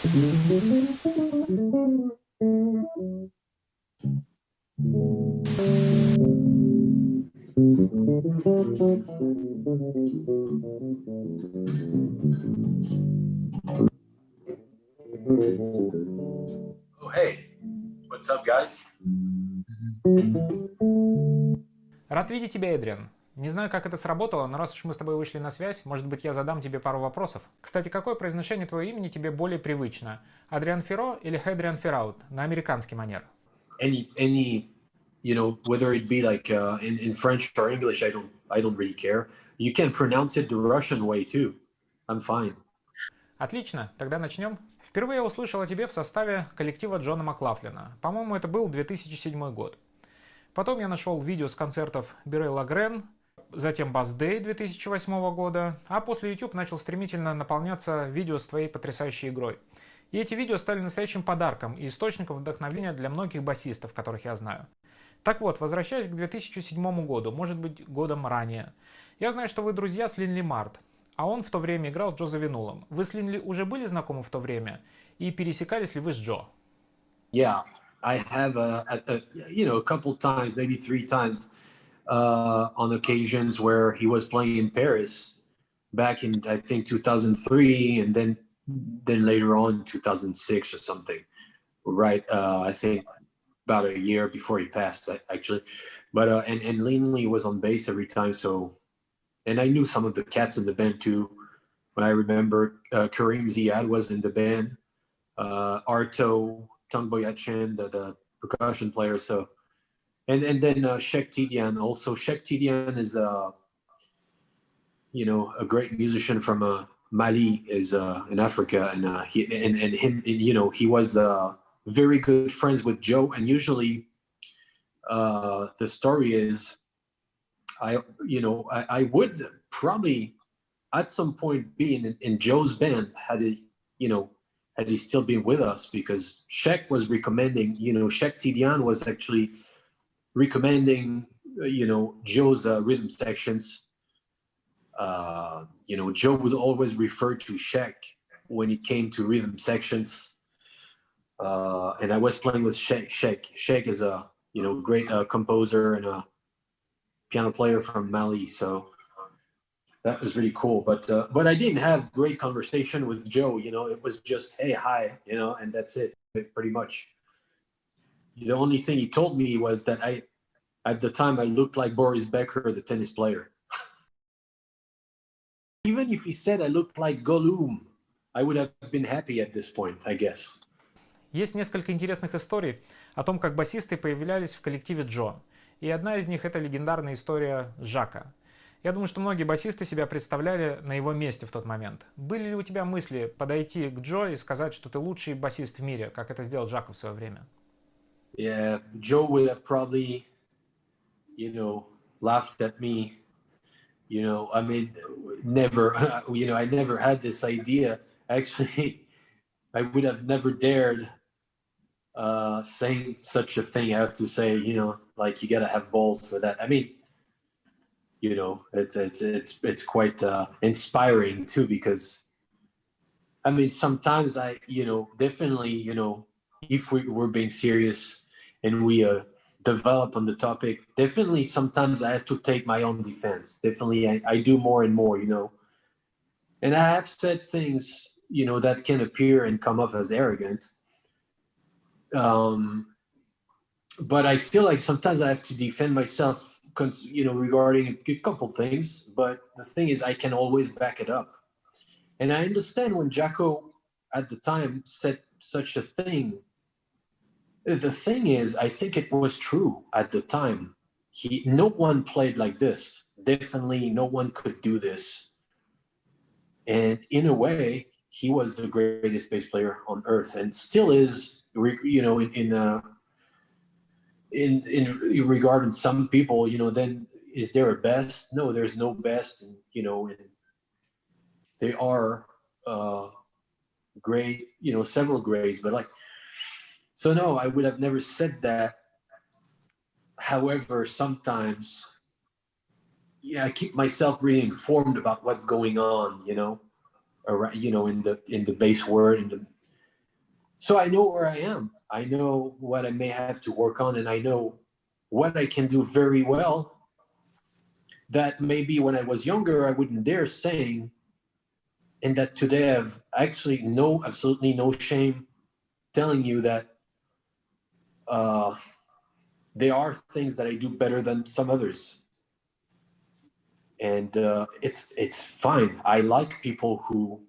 Oh, hey, what's up, guys? Рад видеть тебя, Эдриан. Не знаю, как это сработало, но раз уж мы с тобой вышли на связь, может быть, я задам тебе пару вопросов. Кстати, какое произношение твоего имени тебе более привычно? Адриан Феро или Hadrien Feraud на американский манер? Any, whether it be like in French or English, I don't really care. You can pronounce it the Russian way too. I'm fine. Отлично, тогда начнем. Впервые я услышал о тебе в составе коллектива Джона Маклафлина. По-моему, это был 2007 год. Потом я нашел видео с концертов Бире Лагрен, затем Bass Day 2008 года, а после YouTube начал стремительно наполняться видео с твоей потрясающей игрой. И эти видео стали настоящим подарком и источником вдохновения для многих басистов, которых я знаю. Так вот, возвращаясь к 2007 году, может быть, годом ранее. Я знаю, что вы друзья с Линли Март, а он в то время играл Джо Завинулом. Вы с Линли уже были знакомы в то время? И пересекались ли вы с Джо? Yeah, I have a couple times, maybe 3 times, on occasions where he was playing in Paris back in I think 2003, and then later on 2006 or something. Right, I think about a year before he passed, actually. But and Linley was on bass every time, so and I knew some of the cats in the band too. But I remember Kareem Ziad was in the band, Arto, Tung Boyachin, the percussion player. So and then Shek Tidiane also. Shek Tidiane is a great musician from Mali, is in Africa, and and him, he was very good friends with Joe. And usually, the story is, I would probably at some point be in Joe's band had he still been with us, because Shek was recommending, Shek Tidiane was actually recommending, Joe's rhythm sections. Joe would always refer to Shek when it came to rhythm sections. And I was playing with Shek. Shek is a great composer and a piano player from Mali, so that was really cool. But I didn't have great conversation with Joe. It was just, hey, hi, and that's it, pretty much. The only thing he told me was that at the time I looked like Boris Becker, the tennis player. Even if he said I looked like Gollum, I would have been happy at this point, I guess. Есть несколько интересных историй о том, как басисты появлялись в коллективе Джо. И одна из них — это легендарная история Жака. Я думаю, что многие басисты себя представляли на его месте в тот момент. Были ли у тебя мысли подойти к Джо и сказать, что ты лучший басист в мире, как это сделал Жака в свое время? Yeah, Joe would have probably, laughed at me. I mean, never, I never had this idea. Actually, I would have never dared saying such a thing. I have to say, like, you gotta have balls for that. I mean, it's quite inspiring too, because I mean, sometimes I, definitely, if we're being serious and we develop on the topic, definitely sometimes I have to take my own defense. Definitely, I do more and more, and I have said things, that can appear and come off as arrogant. But I feel like sometimes I have to defend myself, regarding a couple things. But the thing is, I can always back it up. And I understand when Jacko at the time said such a thing. The thing is, I think it was true at the time. No one played like this. Definitely, no one could do this. And in a way, he was the greatest bass player on earth, and still is. In regarding some people, then is there a best? No, there's no best, and and they are great, several grades, but like, so no, I would have never said that. However, sometimes, yeah, I keep myself really informed about what's going on, around, in the bass world, So I know where I am. I know what I may have to work on, and I know what I can do very well that maybe when I was younger I wouldn't dare saying, and that today I've actually absolutely no shame telling you that uh, there are things that I do better than some others, and it's fine. I like people who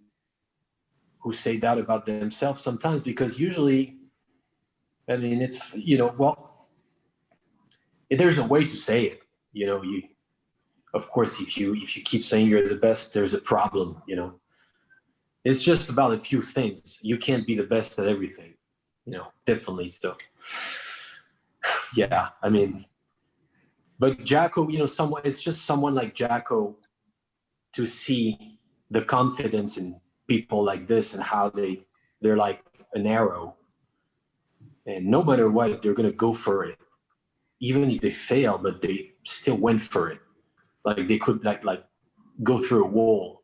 say that about themselves sometimes, because usually, I mean, it's, well, there's a way to say it. You, of course, if you keep saying you're the best, there's a problem. It's just about a few things. You can't be the best at everything. Definitely. So, yeah, I mean, but Jacko, someone, it's just someone like Jacko to see the confidence in people like this and how they're like an arrow, and no matter what, they're gonna go for it, even if they fail, but they still went for it. Like they could like go through a wall.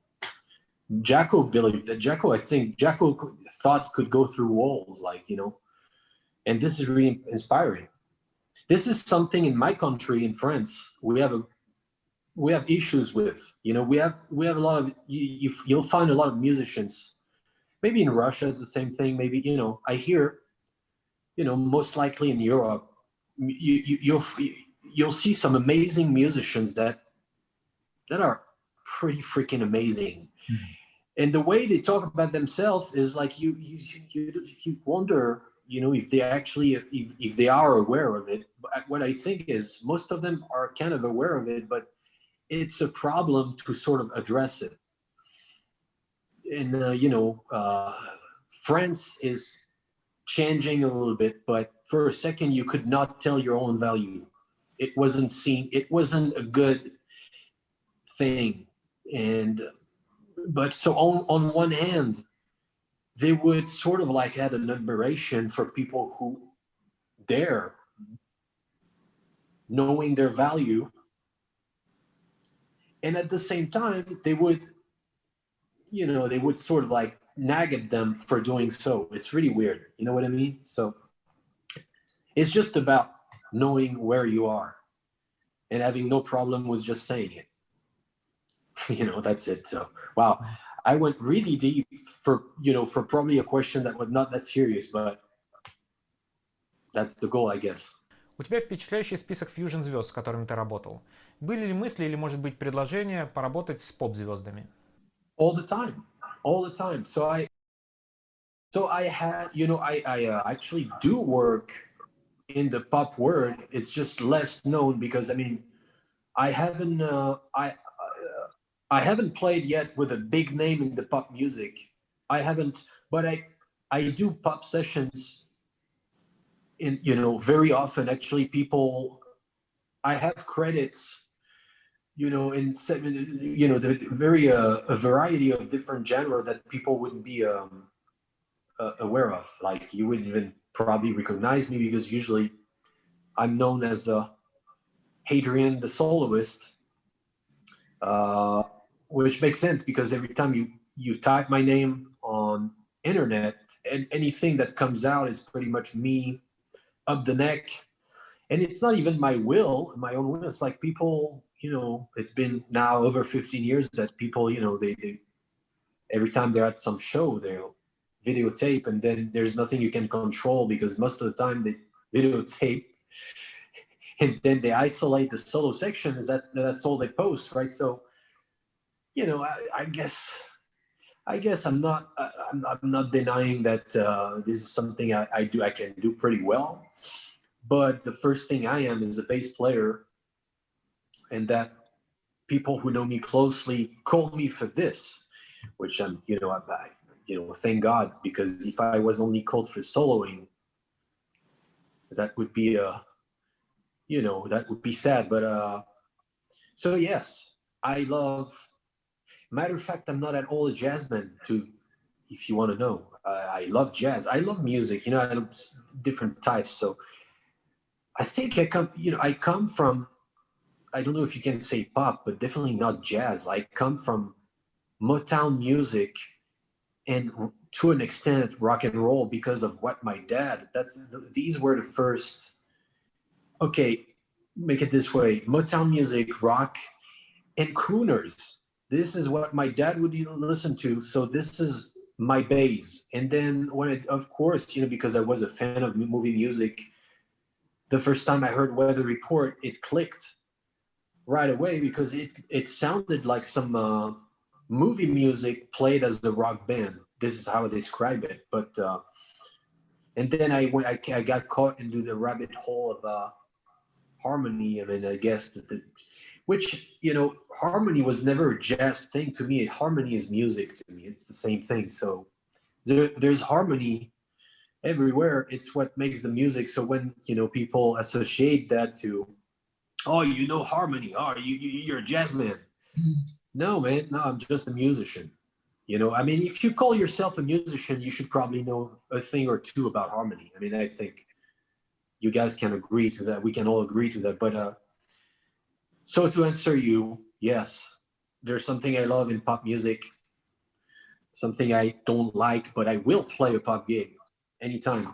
Jacko believed that I think Jacko thought could go through walls, and this is really inspiring. This is something in my country, in France, we have issues with. We have a lot of, you'll find a lot of musicians. Maybe in Russia it's the same thing. Maybe I hear, most likely in Europe, you'll see some amazing musicians that are pretty freaking amazing. Mm-hmm. And the way they talk about themselves is like you wonder, if they actually, if they are aware of it. But what I think is most of them are kind of aware of it, but it's a problem to sort of address it. And France is changing a little bit, but for a second you could not tell your own value. It wasn't seen. It wasn't a good thing. But so on one hand, they would sort of like had an admiration for people who dare, knowing their value, and at the same time they would sort of like nag at them for doing so. It's really weird, you know what I mean? So it's just about knowing where you are and having no problem with just saying it. That's it. So wow, I went really deep for probably a question that was not that serious, but that's the goal, I guess. У тебя впечатляющий список фьюжн-звезд, с которыми ты работал. Были ли мысли или, может быть, предложения поработать с поп-звездами? All the time. So I had, I actually do work in the pop world. It's just less known because, I mean, I haven't played yet with a big name in the pop music. I haven't, but I do pop sessions in, very often. Actually, I have credits, in the very a variety of different genre that people wouldn't be aware of. Like you wouldn't even probably recognize me because usually I'm known as Hadrien the soloist, which makes sense because every time you type my name on internet, and anything that comes out is pretty much me up the neck. And it's not even my own will. It's like people, it's been now over 15 years that people, they every time they're at some show, they'll videotape, and then there's nothing you can control because most of the time they videotape and then they isolate the solo section. That's all they post, right? So, I guess I'm not denying that this is something I can do pretty well. But the first thing I am is a bass player, and that people who know me closely call me for this, which I'm, thank God, because if I was only called for soloing, that would be that would be sad. But so yes, I love. Matter of fact, I'm not at all a jazzman. If you want to know, I love jazz. I love music. I love different types. So I think I come from, I don't know if you can say pop, but definitely not jazz. I come from Motown music and to an extent, rock and roll because of what my dad. These were the first. Okay, make it this way: Motown music, rock, and crooners. This is what my dad would listen to. So this is my base. And then of course, because I was a fan of movie music, the first time I heard Weather Report, it clicked right away because it sounded like some movie music played as a rock band. This is how I describe it. But and then I got caught into the rabbit hole of harmony. I mean, I guess which harmony was never a jazz thing to me. Harmony is music to me. It's the same thing. So there's harmony everywhere. It's what makes the music. So when people associate that to, oh, harmony, oh, you're a jazz man. No, man, no, I'm just a musician. I mean, if you call yourself a musician, you should probably know a thing or two about harmony. I mean, I think you guys can agree to that. We can all agree to that. But so to answer you, yes, there's something I love in pop music, something I don't like, but I will play a pop gig anytime,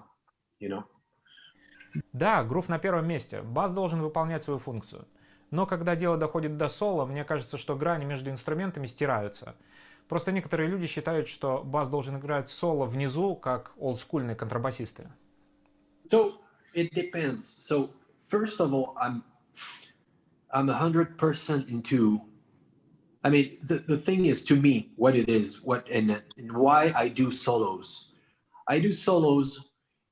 Да, грув на первом месте. Бас должен выполнять свою функцию. Но когда дело доходит до соло, мне кажется, что грани между инструментами стираются. Просто некоторые люди считают, что бас должен играть соло внизу, как олдскульные контрабасисты. So it depends. So first of all, I'm 100% into. I mean, the thing is, to me, what it is, and why I do solos. I do solos.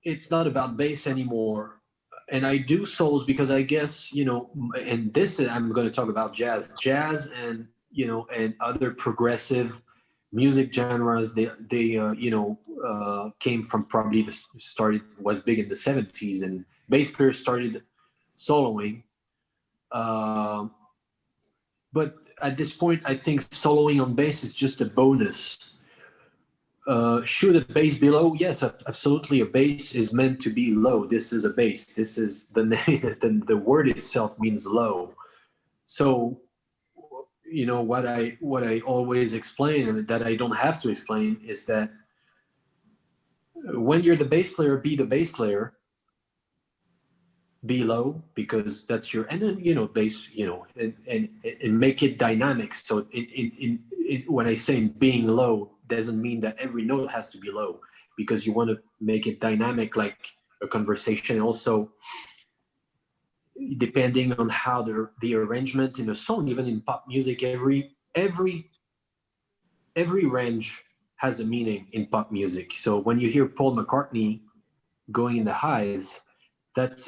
It's not about bass anymore, and I do solos because I guess and this I'm going to talk about jazz, and and other progressive music genres. They came from probably was big in the 70s, and bass players started soloing. But at this point, I think soloing on bass is just a bonus. Should a bass be low? Yes, absolutely. A bass is meant to be low. This is a bass. This is the name. The word itself means low. So, what I always explain, and that I don't have to explain, is that when you're the bass player, be the bass player. Be low, because that's your, and then bass, and make it dynamic. So when I say being low, doesn't mean that every note has to be low, because you want to make it dynamic, like a conversation. Also, depending on how the arrangement in a song, even in pop music, every range has a meaning in pop music. So when you hear Paul McCartney going in the highs, that's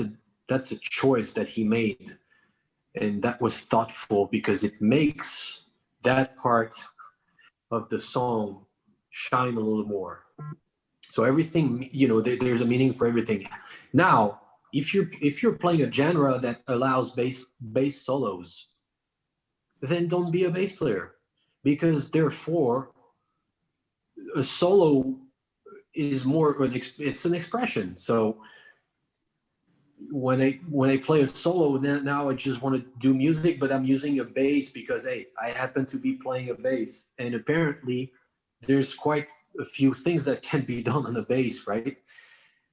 a choice that he made, and that was thoughtful because it makes that part of the song shine a little more. So everything, there's a meaning for everything. Now, if you're playing a genre that allows bass solos, then don't be a bass player, because therefore a solo is more it's an expression. So when I play a solo, now I just want to do music, but I'm using a bass because, hey, I happen to be playing a bass, and apparently there's quite a few things that can be done on a bass, right?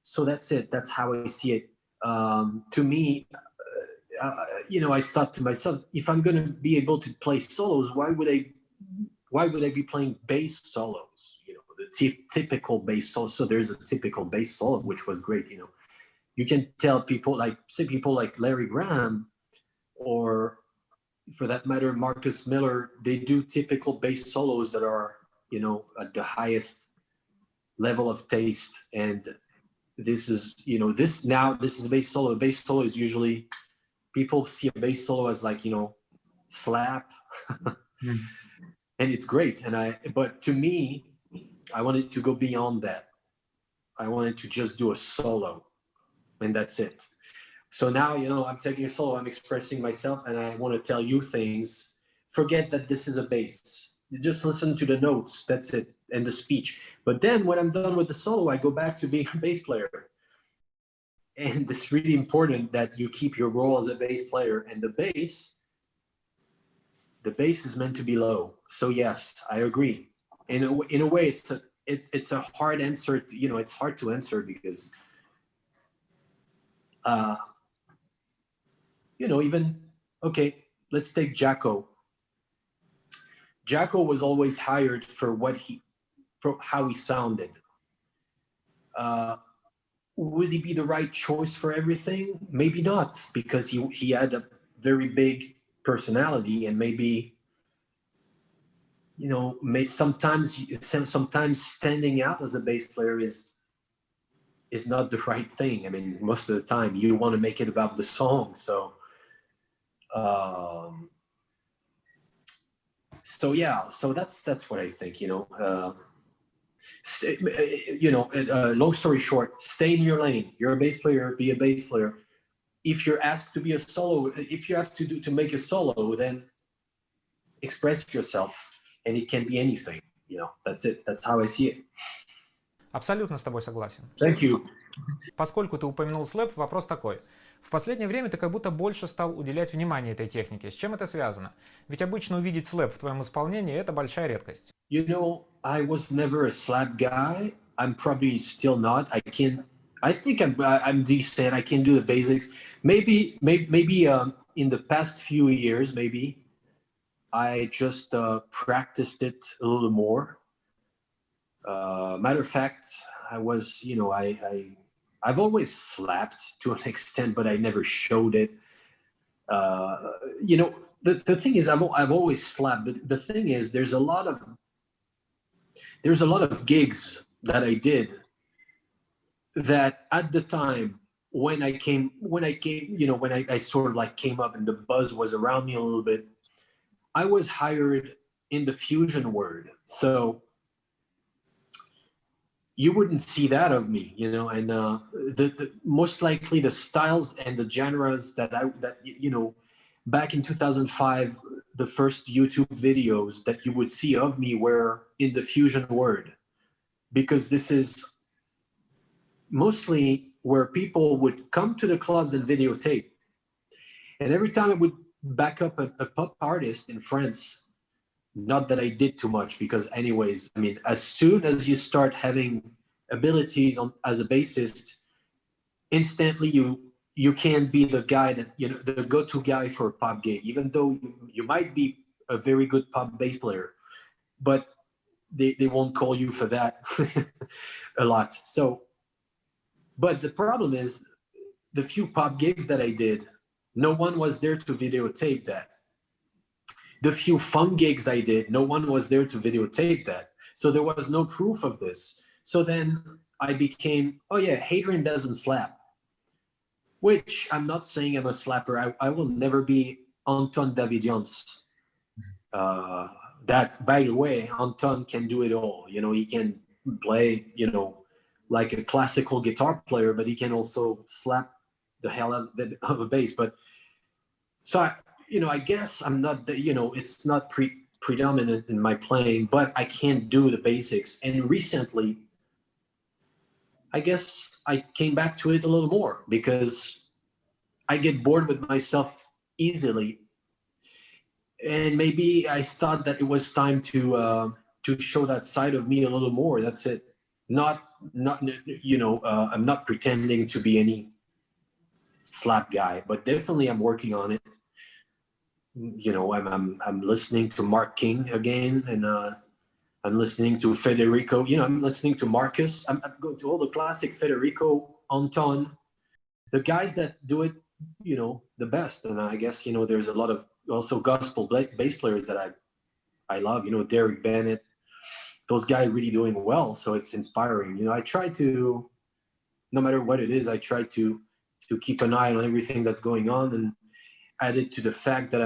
So that's it. That's how I see it. To me, I thought to myself, if I'm going to be able to play solos, why would I be playing bass solos? The typical bass solo. So there's a typical bass solo, which was great. You can tell people like Larry Graham, or for that matter, Marcus Miller, they do typical bass solos that are, at the highest level of taste. And this is, this is a bass solo. A bass solo is usually, people see a bass solo as like, slap. And it's great. But to me, I wanted to go beyond that. I wanted to just do a solo. And that's it. So now, I'm taking a solo, I'm expressing myself, and I want to tell you things. Forget that this is a bass. You just listen to the notes, that's it, and the speech. But then when I'm done with the solo, I go back to being a bass player. And it's really important that you keep your role as a bass player. And the bass is meant to be low. So yes, I agree. In a way, it's a hard answer. It's hard to answer because even okay. Let's take Jacko. Jacko was always hired for how he sounded. Would he be the right choice for everything? Maybe not, because he had a very big personality, and maybe sometimes standing out as a bass player is not the right thing. I mean, most of the time you want to make it about the song. So yeah, so that's what I think. Long story short, stay in your lane. You're a bass player, be a bass player. If you're asked to be a solo, if you have to make a solo, then express yourself, and it can be anything. That's it. That's how I see it. Абсолютно с тобой согласен. Thank you. Поскольку ты упомянул слэп, вопрос такой. В последнее время ты как будто больше стал уделять внимание этой технике. С чем это связано? Ведь обычно увидеть слэп в твоем исполнении – это большая редкость. I was never a slap guy. I'm probably still not. I think I'm decent. I can do the basics. Maybe in the past few years, maybe I just practiced it a little more. Matter of fact, I was, I've always slapped to an extent, but I never showed it. The thing is, I've always slapped, but the thing is, there's a lot of gigs that I did that at the time when I sort of like came up and the buzz was around me a little bit, I was hired in the fusion word. So you wouldn't see that of me, and the most likely the styles and the genres that back in 2005, the first YouTube videos that you would see of me were in the fusion word, because this is mostly where people would come to the clubs and videotape. And every time I would back up a pop artist in France, not that I did too much, because anyways, I mean, as soon as you start having abilities as a bassist, instantly you can't be the guy that, the go-to guy for a pop gig, even though you might be a very good pop bass player, but they won't call you for that a lot. So, but the problem is, the few pop gigs that I did, no one was there to videotape that. The few fun gigs I did, no one was there to videotape that. So there was no proof of this. So then I became, oh yeah, Hadrien doesn't slap. Which I'm not saying I'm a slapper. I will never be Anton Davidians. That, by the way, Anton can do it all. He can play, like a classical guitar player, but he can also slap the hell out of a bass. But so I guess I'm not, it's not predominant in my playing, but I can't do the basics. And recently, I guess I came back to it a little more because I get bored with myself easily. And maybe I thought that it was time to show that side of me a little more. That's it. I'm not pretending to be any slap guy, but definitely I'm working on it. I'm listening to Mark King again, and I'm listening to Federico. I'm listening to Marcus. I'm going to all the classic Federico, Anton, the guys that do it, the best. And I guess there's a lot of also gospel bass players that I love. Derek Bennett. Those guys really doing well, so it's inspiring. I try to, no matter what it is, I try to keep an eye on everything that's going on, and add it to the fact that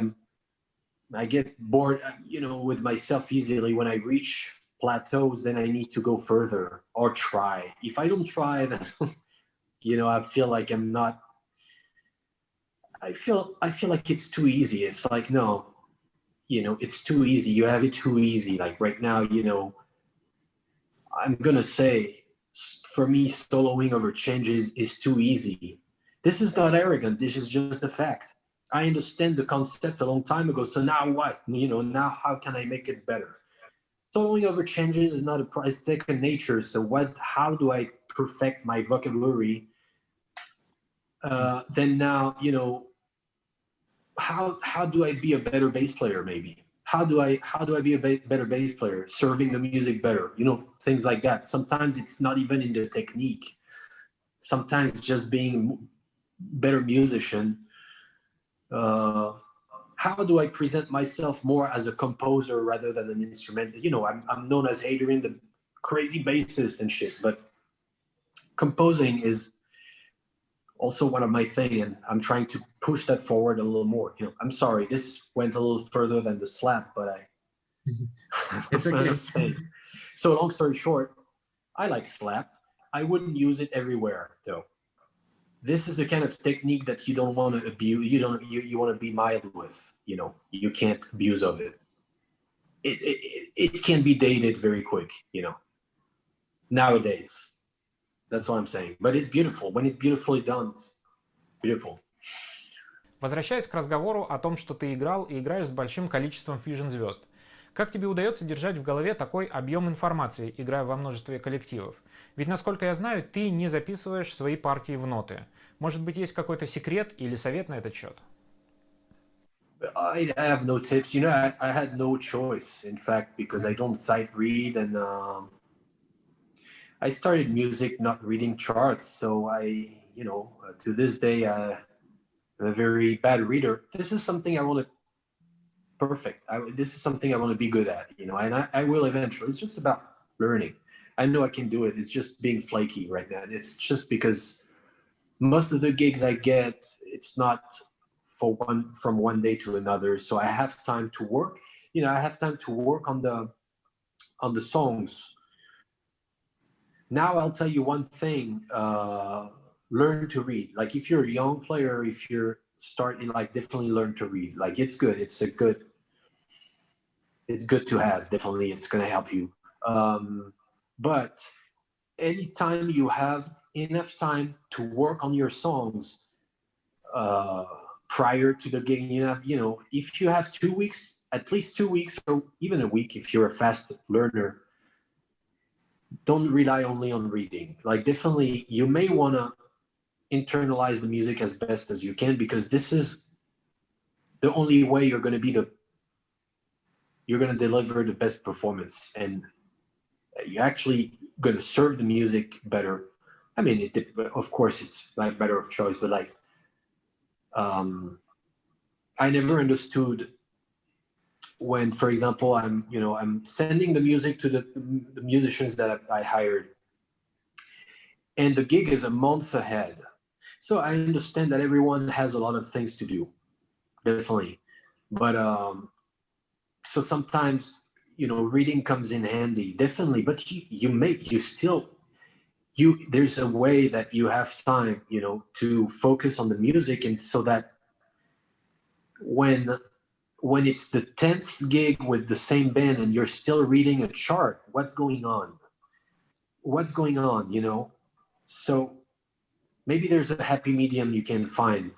I get bored, with myself easily. When I reach plateaus, then I need to go further or try. If I don't try, then I feel like I'm not. I feel like it's too easy. It's like, no, it's too easy. You have it too easy. Like right now, I'm gonna say, for me, soloing over changes is too easy. This is not arrogant. This is just a fact. I understand the concept a long time ago. So now what? Now how can I make it better? solving over changes is not a it's second nature. So how do I perfect my vocabulary? Then now, you know, how do I be a better bass player? Maybe how do I be a better bass player? Serving the music better, you know, things like that. Sometimes it's not even in the technique. Sometimes it's just being better musician. How do I present myself more as a composer rather than an instrument? You know, I'm known as Hadrien, the crazy bassist and shit, but composing is also one of my thing, and I'm trying to push that forward a little more. You know, I'm sorry, this went a little further than the slap, but It's okay. I'm saying. So long story short, I like slap. I wouldn't use it everywhere though. This is the kind of technique that you don't want to abuse. You want to be mild with. You know, you can't abuse of it. It can be dated very quick. You know, nowadays. That's what I'm saying. But it's beautiful. When it's beautifully done, it's beautiful. Возвращаясь к разговору о том, что ты играл и играешь с большим количеством фьюжн-звезд, как тебе удается держать в голове такой объем информации, играя во множестве коллективов? Ведь, насколько я знаю, ты не записываешь свои партии в ноты. Может быть, есть какой-то секрет или совет на этот счет? I have no tips. You know, I had no choice, in fact, because I don't sight read, and I started music not reading charts. So you know, to this day, I'm a very bad reader. This is something I want to perfect. This is something I want to be good at, you know, and I will eventually. It's just about learning. I know I can do it. It's just being flaky right now. It's just because most of the gigs I get, it's not from one day to another. So I have time to work. You know, I have time to work on the songs. Now I'll tell you one thing. Learn to read. Like if you're a young player, if you're starting, like definitely learn to read. Like it's good. It's good to have. Definitely, it's going to help you. But anytime you have enough time to work on your songs prior to the gig, you know, if you have 2 weeks, at least 2 weeks, or even a week, if you're a fast learner, don't rely only on reading. Like definitely, you may want to internalize the music as best as you can, because this is the only way you're going to deliver the best performance, and you're actually going to serve the music better. I mean, of course, it's like matter of choice, but like, I never understood when, for example, I'm sending the music to the musicians that I hired, and the gig is a month ahead. So I understand that everyone has a lot of things to do, definitely, but so sometimes, you know, reading comes in handy, definitely, but there's a way that you have time, you know, to focus on the music, and so that when it's the 10th gig with the same band and you're still reading a chart, what's going on, you know? So maybe there's a happy medium you can find.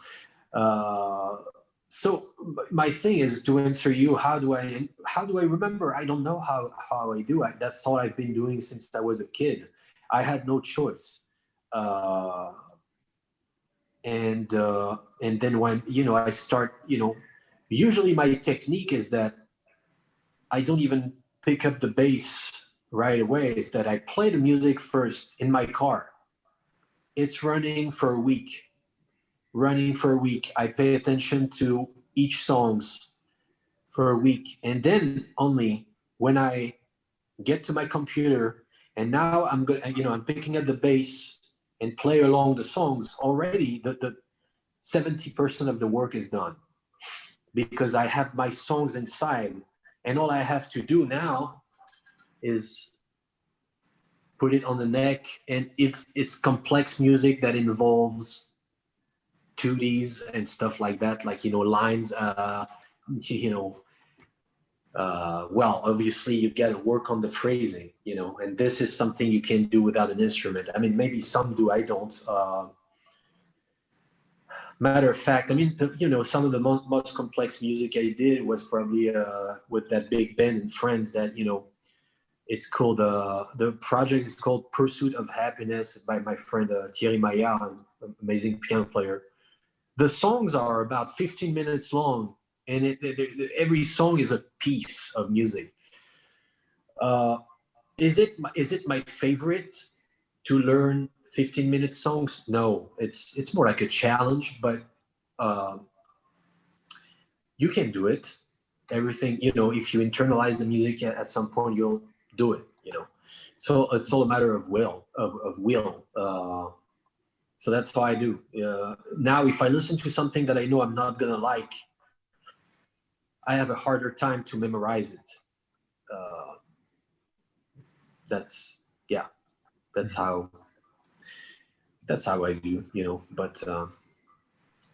So my thing is to answer you, how do I remember? I don't know how I do. That's all I've been doing since I was a kid. I had no choice. And then when, you know, I start, you know, usually my technique is that I don't even pick up the bass right away. It's that I play the music first in my car. It's running for a week. I pay attention to each songs for a week, and then only when I get to my computer and now I'm good, you know, I'm picking up the bass and play along the songs, already the 70% of the work is done, because I have my songs inside, and all I have to do now is put it on the neck. And if it's complex music that involves 2Ds and stuff like that, like, you know, lines, you know, well, obviously you got to work on the phrasing, you know, and this is something you can do without an instrument. I mean, maybe some do, I don't. Matter of fact, I mean, you know, some of the most complex music I did was probably with that big band in France that, you know, It's called the project is called Pursuit of Happiness by my friend Thierry Maillard, an amazing piano player. The songs are about 15 minutes long, and every song is a piece of music. Is it my favorite to learn 15-minute songs? No, it's more like a challenge, but you can do it. Everything, if you internalize the music at some point, you'll do it. So it's all a matter of will. So that's what I do. Now, if I listen to something that I know I'm not gonna like, I have a harder time to memorize it. That's yeah. That's how I do. But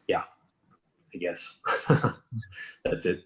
yeah, I guess that's it.